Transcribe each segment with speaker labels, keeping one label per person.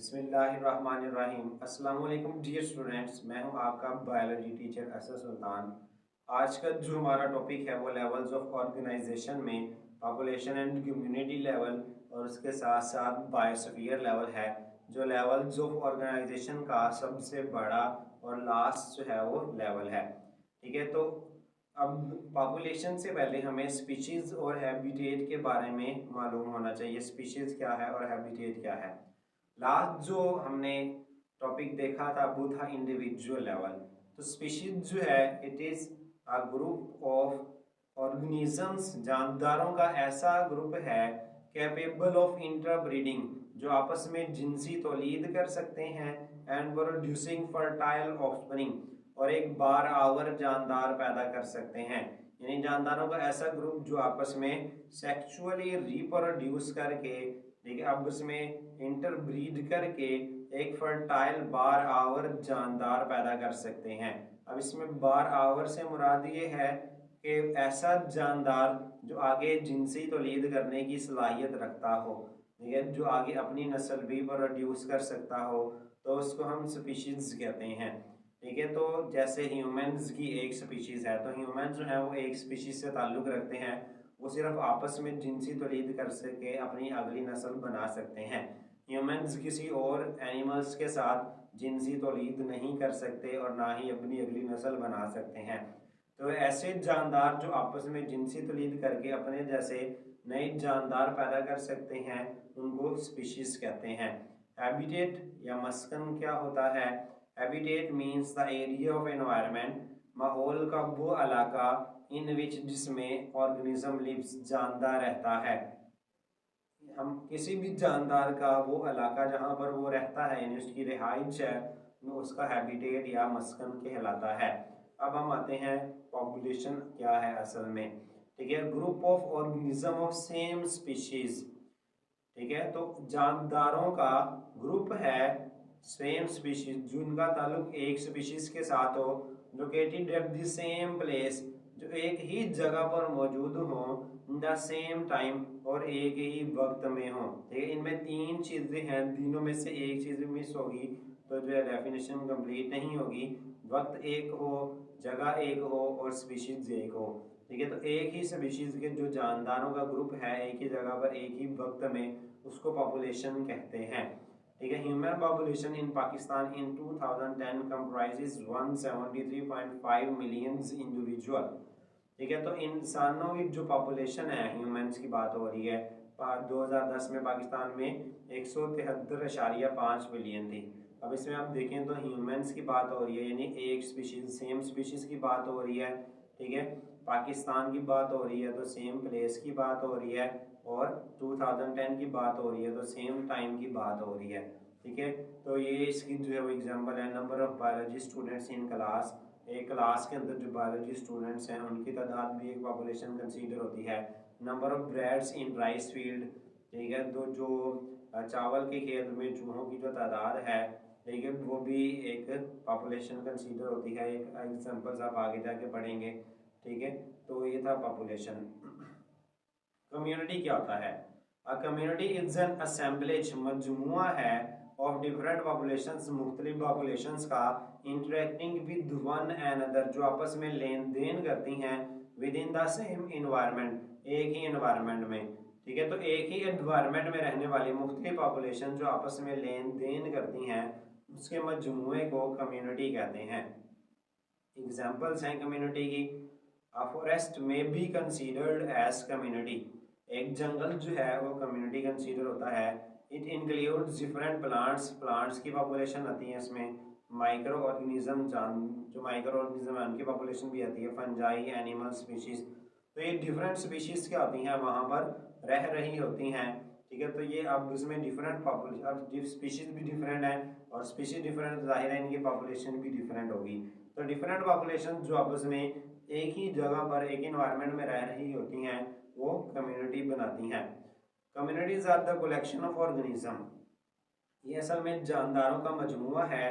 Speaker 1: बिस्मिल्लाहिर्रहमानिर्रहीम। अस्सलाम वालेकुम डियर स्टूडेंट्स, मैं हूं आपका बायोलॉजी टीचर असद सुल्तान। आज का जो हमारा टॉपिक है वो लेवल्स ऑफ ऑर्गेनाइजेशन में पॉपुलेशन एंड कम्युनिटी लेवल और उसके साथ साथ बायोस्फीयर लेवल है। जो लेवल्स ऑफ ऑर्गेनाइजेशन का सबसे बड़ा और लास्ट जो है वो लेवल है। ठीक है, तो अब पॉपुलेशन से पहले हमें स्पीशीज और हैबिटेट के बारे में मालूम होना चाहिए। स्पीशीज क्या है और हैबिटेट क्या है। लास्ट जो हमने टॉपिक देखा था वो था इंडिविजुअल लेवल। तो स्पीशीज जो है it is a group of organisms, जानदारों का ऐसा ग्रुप है कैपेबल ऑफ इंटरब्रीडिंग, जो आपस में जिनसी तौलीद कर सकते हैं एंड प्रोड्यूसिंग फर्टाइल ऑफस्प्रिंग, और एक बार आवर जानदार पैदा कर सकते हैं। यानी जानदारों का ऐसा ग्रुप जो आपस में सेक्सुअली रिप्रोड्यूस करके, ठीक है, अब उसमें इंटरब्रीड करके एक फर्टाइल बार आवर जानदार पैदा कर सकते हैं। अब इसमें बार आवर से मुराद ये है कि ऐसा जानदार जो आगे जिनसी तौलीद करने की सलाहियत रखता हो, ठीक है, जो आगे अपनी नस्ल भी प्रोड्यूस कर सकता हो, तो उसको हम स्पीशीज कहते हैं। ठीक है, तो जैसे ह्यूमंस की एक स्पीशीज है, तो ह्यूमंस जो है वो एक स्पीशीज से ताल्लुक़ रखते हैं, वो सिर्फ आपस में जिनसी तौलीद कर सके अपनी अगली नस्ल बना सकते हैं। ह्यूमंस किसी और एनिमल्स के साथ जिनसी तौलीद नहीं कर सकते और ना ही अपनी अगली नस्ल बना सकते हैं। तो ऐसे जानदार जो आपस में जिनसी तौलीद करके अपने जैसे नए जानदार पैदा कर सकते हैं उनको स्पीशीज कहते हैं। हैबिटेट या मस्कन क्या होता है? Habitat means the area of environment, माहौल का वो इलाका इन विच जिसमें ऑर्गेनिज्म लिव्स, जानदार रहता है। हम किसी भी जानदार का वो इलाका जहाँ पर वो रहता है यानी उसकी रिहाइश है, वो उसका हैबिटेट या मस्कन कहलाता है। अब हम आते हैं पॉपुलेशन क्या है असल में। ठीक है, group of organism of same species. ठीक है, तो जानदारों का ग्रुप है सेम स्पीशीज, जिनका ताल्लुक एक स्पीशीज के साथ हो, located at the same place, जो एक ही जगह पर मौजूद हो, द सेम टाइम, और एक ही वक्त में हो। ठीक है, इनमें तीन चीजें हैं, तीनों में से एक चीज मिस होगी तो जो है डेफिनेशन कंप्लीट नहीं होगी। वक्त एक हो, जगह एक हो और स्पीशीज एक हो। ठीक है, तो एक ही स्पीशीज के जो जानदारों का ग्रुप है एक ही जगह पर एक ही वक्त में, उसको पॉपुलेशन कहते हैं। ठीक है, human population in Pakistan in 2010 comprises 173.5 million individual. ठीक है, तो इंसानों की जो पॉपुलेशन है, ह्यूमंस की बात हो रही है, 2010 में पाकिस्तान में 173.5 मिलियन थी। अब इसमें आप देखें तो ह्यूमंस की बात हो रही है, यानी एक स्पीशीज सेम स्पीशीज की बात हो रही है। ठीक है, पाकिस्तान की बात हो रही है तो सेम प्लेस की बात हो रही है, और 2010 की बात हो रही है तो सेम टाइम की बात हो रही है। ठीक है, तो ये इसकी जो है वो एग्जांपल है। Number of biology students in class, एक क्लास के अंदर जो बायोलॉजी स्टूडेंट्स हैं उनकी तादाद भी एक पॉपुलेशन कंसीडर होती है। Number of breads in rice field, ठीक है, तो जो चावल के खेत में चूहों की जो तादाद है, ठीक है, वो भी एक पॉपुलेशन कंसीडर होती है। एक एग्जांपल्स आप आगे जाके पढ़ेंगे। ठीक है, तो ये था पॉपुलेशन। कम्युनिटी क्या होता है? A community is an assemblage, मजमुआ है, ऑफ डिफरेंट पॉपुलेशंस, मुख्तलिफ पॉपुलेशंस का, इंटरेक्टिंग विद वन अनदर, जो आपस में लेन देन करती हैं, within the same environment, एक ही इन्वायरमेंट में। ठीक है, तो एक ही इन्वायरमेंट में रहने वाली मुख्तलिफ पॉपुलेशन जो आपस में लेन देन करती हैं, उसके मजमुए को कम्युनिटी कहते हैं। एग्जाम्पल्स हैं कम्युनिटी की। अ फॉरेस्ट में बी कंसीडर्ड एज कम्युनिटी, एक जंगल जो है वो कम्युनिटी कंसीडर होता है। It includes different plants, plants की पॉपुलेशन आती है इसमें। माइक्रो ऑर्गेनिज्म, जो माइक्रो ऑर्गेनिज्म है उनकी पॉपुलेशन भी आती है। फंजाई, एनिमल स्पीशीज, तो ये डिफरेंट स्पीशीज क्या होती हैं वहाँ पर रह रही होती हैं। ठीक है, तो ये अब उसमें डिफरेंट पॉपुलेशन, अब स्पीशीज भी डिफरेंट है और स्पीशीज डिफरेंट, जाहिर है इनकी पॉपुलेशन भी डिफरेंट होगी। तो डिफरेंट पॉपुलेशन जो आपस में एक ही जगह पर एक इन्वायरमेंट में रह रही होती हैं वो कम्युनिटी बनाती हैं। Communities are the collection of organism, ये असल में जानदारों का मजमुआ है,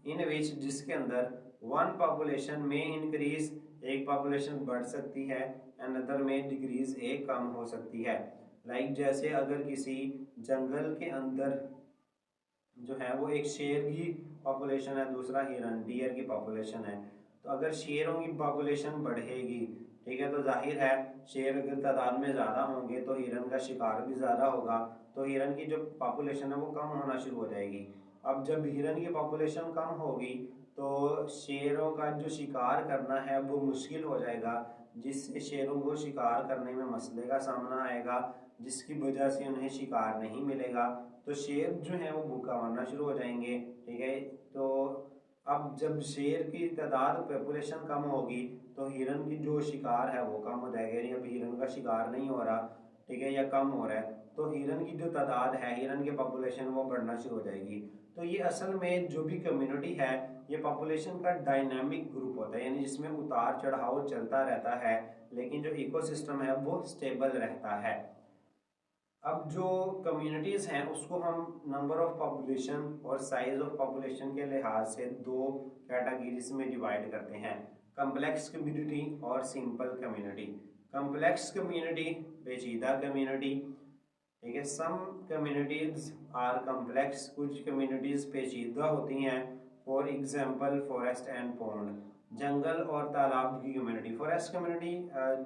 Speaker 1: इन विच जिसके अंदर वन पॉपुलेशन में इंक्रीज, एक पॉपुलेशन बढ़ सकती है, अनदर में डिक्रीज, एक कम हो सकती है। लाइक जैसे अगर किसी जंगल के अंदर जो है वो एक शेर की पॉपुलेशन है, दूसरा हिरन डियर की पॉपुलेशन है। तो अगर शेरों की पॉपुलेशन बढ़ेगी, ठीक है, तो जाहिर है शेर अगर तादाद में ज़्यादा होंगे तो हिरन का शिकार भी ज़्यादा होगा, तो हिरन की जो पॉपुलेशन है वो कम होना शुरू हो जाएगी। अब जब हिरन की पॉपुलेशन कम होगी तो शेरों का जो शिकार करना है वो मुश्किल हो जाएगा, जिससे शेरों को शिकार करने में मसले का सामना आएगा, जिसकी वजह से उन्हें शिकार नहीं मिलेगा, तो शेर जो है वो भूखा मरना शुरू हो जाएंगे। ठीक है, तो अब जब शेर की तादाद पॉपुलेशन कम होगी तो हिरन की जो शिकार है वो कम हो जाएगा, यानी अब हिरन का शिकार नहीं हो रहा, ठीक है, या कम हो रहा है, तो हिरन की जो तादाद है, हिरन की पॉपुलेशन वो बढ़ना शुरू हो जाएगी। तो ये असल में जो भी कम्युनिटी है ये पॉपुलेशन का डायनामिक ग्रुप होता है, यानी जिसमें उतार चढ़ाव चलता रहता है, लेकिन जो इकोसिस्टम है वो स्टेबल रहता है। अब जो कम्युनिटीज़ हैं उसको हम नंबर ऑफ पॉपुलेशन और साइज ऑफ पॉपुलेशन के लिहाज से दो कैटेगरीज में डिवाइड करते हैं, कम्प्लेक्स कम्युनिटी और सिंपल कम्युनिटी। कम्प्लेक्स कम्युनिटी पेचीदा कम्युनिटी, ठीक है, सम कम्युनिटीज आर कम्प्लेक्स, कुछ कम्युनिटीज़ पेचीदा होती हैं, for example forest and pond, जंगल और तालाब की कम्युनिटी। फॉरेस्ट कम्युनिटी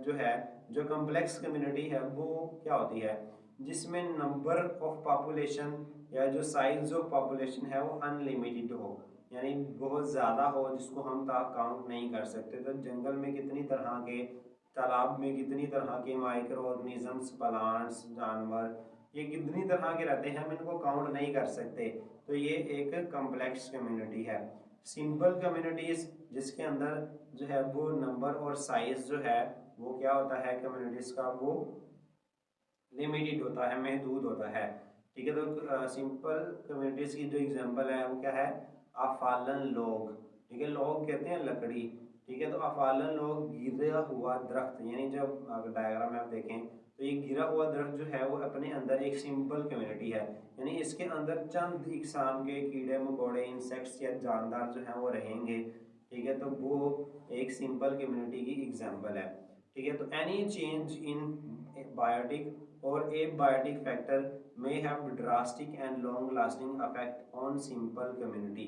Speaker 1: जो है, जो कम्प्लेक्स कम्युनिटी है वो क्या होती है, जिसमें नंबर ऑफ पॉपुलेशन या जो साइज ऑफ पॉपुलेशन है वो अनलिमिटेड हो, यानी बहुत ज़्यादा हो जिसको हम काउंट नहीं कर सकते। तो जंगल में कितनी तरह के, तालाब में कितनी तरह के माइक्रो ऑर्गेनिजम्स, प्लांट्स, जानवर, ये कितनी तरह के रहते हैं, हम इनको काउंट नहीं कर सकते, तो ये एक कम्प्लेक्स कम्युनिटी है। सिंपल कम्युनिटीज़ जिसके अंदर जो है वो नंबर और साइज जो है वो क्या होता है कम्युनिटीज़ का, वो लिमिटेड होता है, महदूद होता है। ठीक है, तो सिंपल कम्युनिटीज़ की जो एग्जांपल है वो क्या है, अफालन लोग, ठीक है, लोग कहते हैं लकड़ी, ठीक है, तो अफालन लोग गिरा हुआ दरख्त, यानी जब अगर डायग्राम में आप देखें तो ये गिरा हुआ दरख्त जो है वो अपने अंदर एक सिंपल कम्युनिटी है, यानी इसके अंदर चंद इकसाम के कीड़े मकोड़े, इंसेक्ट्स या जानदार जो हैं वो रहेंगे। ठीक है, तो वो एक सिंपल कम्युनिटी की एग्जांपल है। ठीक है, तो एनी चेंज इन बायोटिक और abiotic factor may have drastic and long lasting effect on simple community।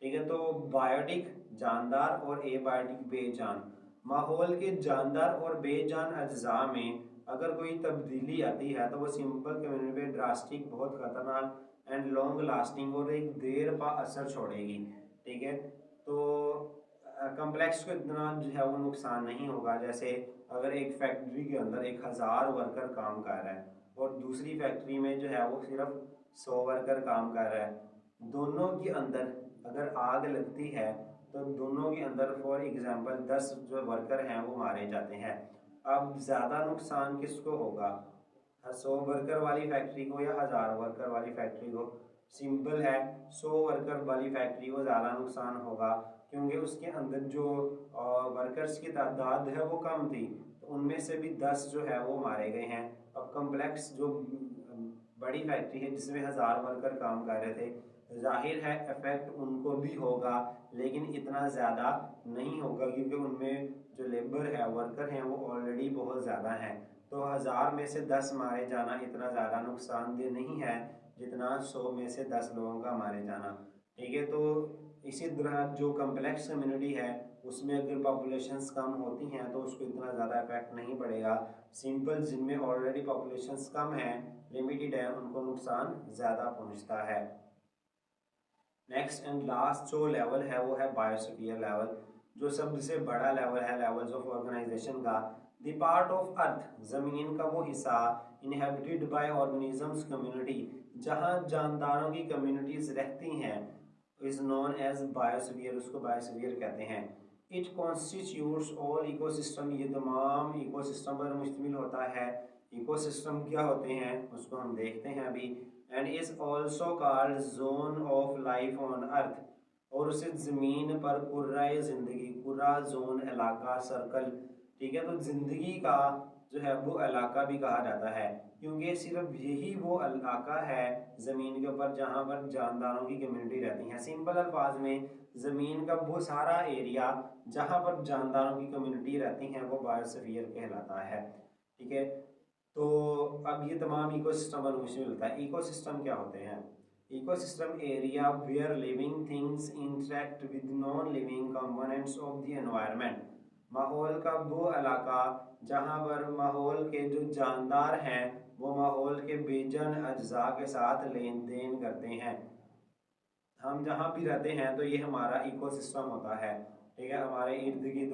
Speaker 1: ठीक है, तो बायोटिक जानदार और एबायोटिक बेजान, माहौल के जानदार और बेजान अज्जा में अगर कोई तब्दीली आती है तो वो सिंपल कम्युनिटी पे ड्रास्टिक, बहुत खतरनाक एंड लॉन्ग लास्टिंग और एक देर पा असर छोड़ेगी। ठीक है, तो कम्प्लेक्स को इतना जो है वो नुकसान नहीं होगा, जैसे अगर एक फैक्ट्री के अंदर 1000 वर्कर काम कर रहा है और दूसरी फैक्ट्री में जो है वो सिर्फ 100 वर्कर काम कर रहा है, दोनों के अंदर अगर आग लगती है तो दोनों के अंदर फॉर एग्जांपल 10 जो वर्कर हैं वो मारे जाते हैं। अब ज़्यादा नुकसान किसको होगा, 100 वर्कर वाली फैक्ट्री को या 1000 वर्कर वाली फैक्ट्री को? सिंपल है, 100 वर्कर वाली फैक्ट्री को ज़्यादा नुकसान होगा, क्योंकि उसके अंदर जो वर्कर्स की तादाद है वो कम थी, तो उनमें से भी 10 जो है वो मारे गए हैं। अब कम्प्लेक्स जो बड़ी फैक्ट्री है जिसमें 1000 वर्कर काम कर रहे थे, जाहिर है इफेक्ट उनको भी होगा, लेकिन इतना ज़्यादा नहीं होगा, क्योंकि उनमें जो लेबर है, वर्कर हैं, वो ऑलरेडी बहुत ज़्यादा हैं। तो 1000 में से 10 मारे जाना इतना ज़्यादा नुकसानदेह नहीं है जितना 100 में से 10 लोगों का मारे जाना। ठीक है, तो इसी तरह जो कम्प्लेक्स कम्युनिटी है उसमें अगर पॉपुलेशंस कम होती हैं तो उसको इतना ज़्यादा इफेक्ट नहीं पड़ेगा। सिंपल जिनमें ऑलरेडी पॉपुलेशंस कम है, लिमिटेड है, उनको नुकसान ज़्यादा पहुंचता है। नेक्स्ट एंड लास्ट जो लेवल है वो है बायोस्फीयर लेवल, जो सबसे बड़ा लेवल है लेवल्स ऑफ ऑर्गेनाइजेशन का। द पार्ट ऑफ अर्थ, ज़मीन का वो हिस्सा, इनहेबिटेड बाय ऑर्गेनिजम्स कम्युनिटी, जहाँ जानदारों की कम्युनिटीज़ रहती हैं, इज़ नोन एज बायोस्फीयर, उसको बायोस्फीयर कहते हैं। इट कॉन्स्टिट्यूट्स ऑल इकोसिस्टम, ये तमाम इकोसिस्टम पर मुश्तमिल होता है। इकोसिस्टम क्या होते हैं उसको हम देखते हैं अभी। And is also called zone of life on earth, और उसे ज़मीन पर कुर्राए ज़िंदगी, कुर्रा जोन इलाका सर्कल, ठीक है, तो ज़िंदगी का जो है वो इलाका भी कहा जाता है, क्योंकि सिर्फ यही वो इलाका है ज़मीन के ऊपर जहाँ पर जानदारों की कम्युनिटी रहती है। सिंपल अल्फाज में ज़मीन का वो सारा एरिया जहाँ पर जानदारों की कम्युनिटी रहती हैं वो बायोस्फीयर कहलाता है। ठीक है, तो अब ये तमाम इकोसिस्टम पर मुश्किल होता है। इकोसिस्टम क्या होते हैं? Ecosystem area where living things interact with non living components of the environment. माहौल का वो इलाका जहाँ पर माहौल के जो जानदार हैं वो माहौल के बेजन अज्जा के साथ लेन देन करते हैं। हम जहाँ भी रहते हैं तो ये हमारा इकोसिस्टम होता है। ठीक है, हमारे इर्द गिर्द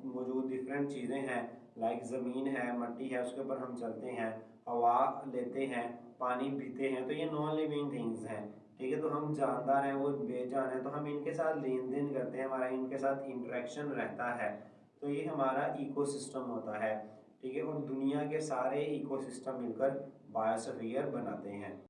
Speaker 1: मौजूद डिफरेंट चीज़ें हैं, लाइक ज़मीन है, मिट्टी है, उसके ऊपर हम चलते हैं, हवा लेते हैं, पानी पीते हैं, तो ये नॉन लिविंग थिंग्स हैं। ठीक है, तो हम जानदार हैं, वो बेजान हैं, तो हम इनके साथ लेन देन करते हैं, हमारा इनके साथ इंटरेक्शन रहता है, तो ये हमारा इकोसिस्टम होता है। ठीक है, और दुनिया के सारे इकोसिस्टम मिलकर बायोस्फीयर बनाते हैं।